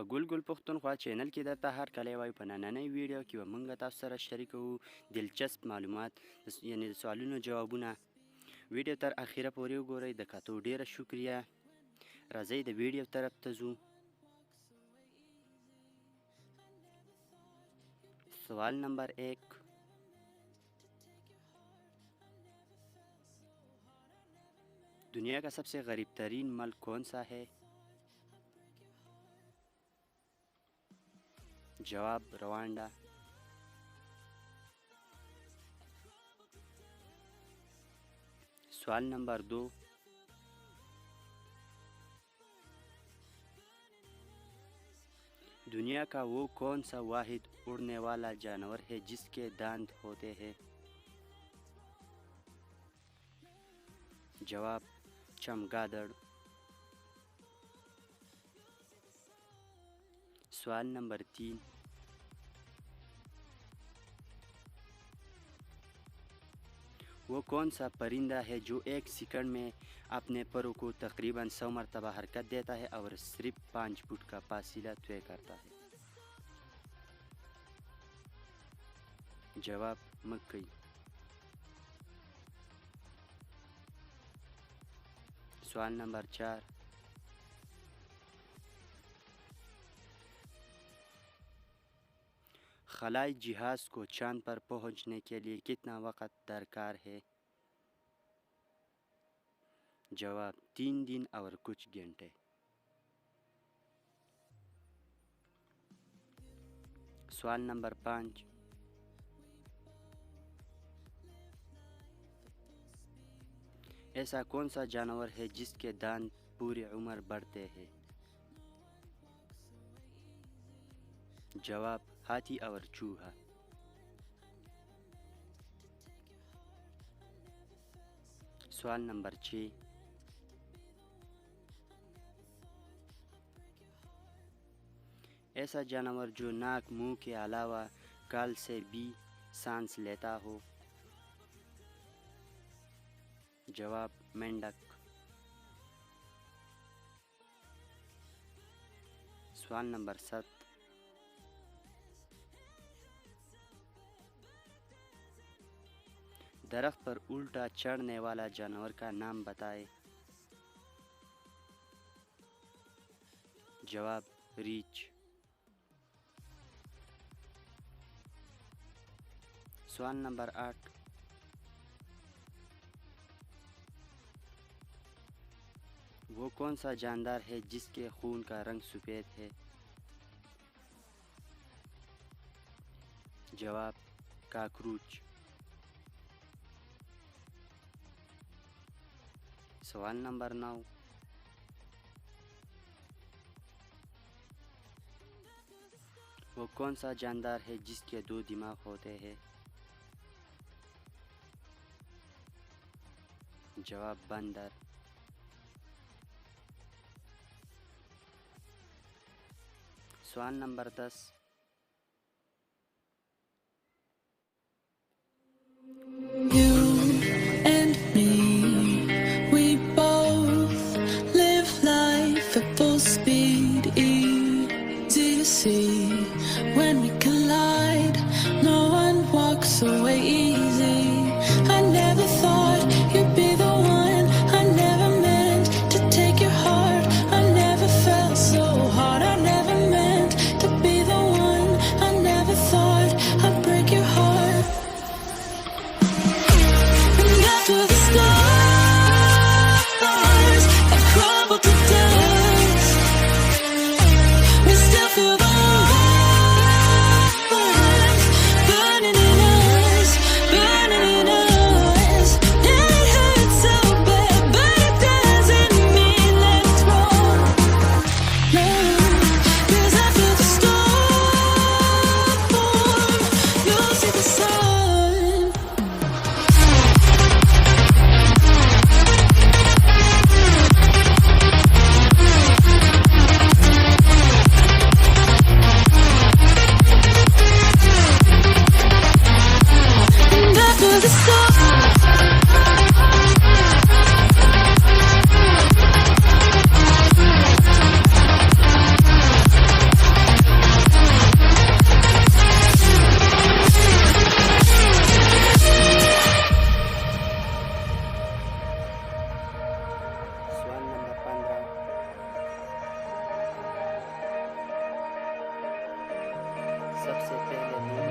په ګل ګل پښتونخوا چینل کې درته هرکلی وایو. په نننۍ ویډیو کې به موږ تاسو سره شریکوو دلچسپ معلومات، یعنې د سوالونو جوابونه. ویډیو تر اخیره پورې وګورئ. د کتو ډیره شکریه. راځئ د ویډیو طرف ته ځو. سوال نمبر 1. दुनिया का सबसे गरीब तरीन मुल्क कौन सा है? जवाब रवांडा। सवाल नंबर 2. दुनिया का वो कौन सा वाहिद उड़ने वाला जानवर है जिसके दांत होते हैं? जवाब चमगादड़। सवाल नंबर 3. वो कौन सा परिंदा है जो एक सेकंड में अपने परों को तकरीबन 100 मरतबा हरकत देता है और सिर्फ 5 फुट का फासला तय करता है? जवाब मक्खी। सवाल नंबर 4. खलाई जहाज को चांद पर पहुंचने के लिए कितना वक्त दरकार है? जवाब 3 दिन और कुछ घंटे। सवाल नंबर 5. ऐसा कौन सा जानवर है जिसके दांत पूरी उम्र बढ़ते हैं? जवाब हाथी और चूहा। सवाल नंबर 6. ऐसा जानवर जो नाक मुंह के अलावा गाल से भी सांस लेता हो? जवाब मेंढक। सवाल नंबर 7. दरख्त पर उल्टा चढ़ने वाला जानवर का नाम बताए? जवाब रीछ। सवाल नंबर 8. वो कौन सा जानदार है जिसके खून का रंग सफ़ेद है? जवाब काकरूच। सवाल नंबर 9. वो कौन सा जानदार है जिसके 2 दिमाग होते हैं? जवाब बंदर। सवाल number 10. You and me, we both live life at full speed. Easy to see when we collide. No one walks away easy. I never thought you'd be the one. I never meant to take your heart. I never felt so hard. I never meant to be the one. I never thought I'd break your heart. And after the stars have crumbled to dust, we still feel the सबसे पहले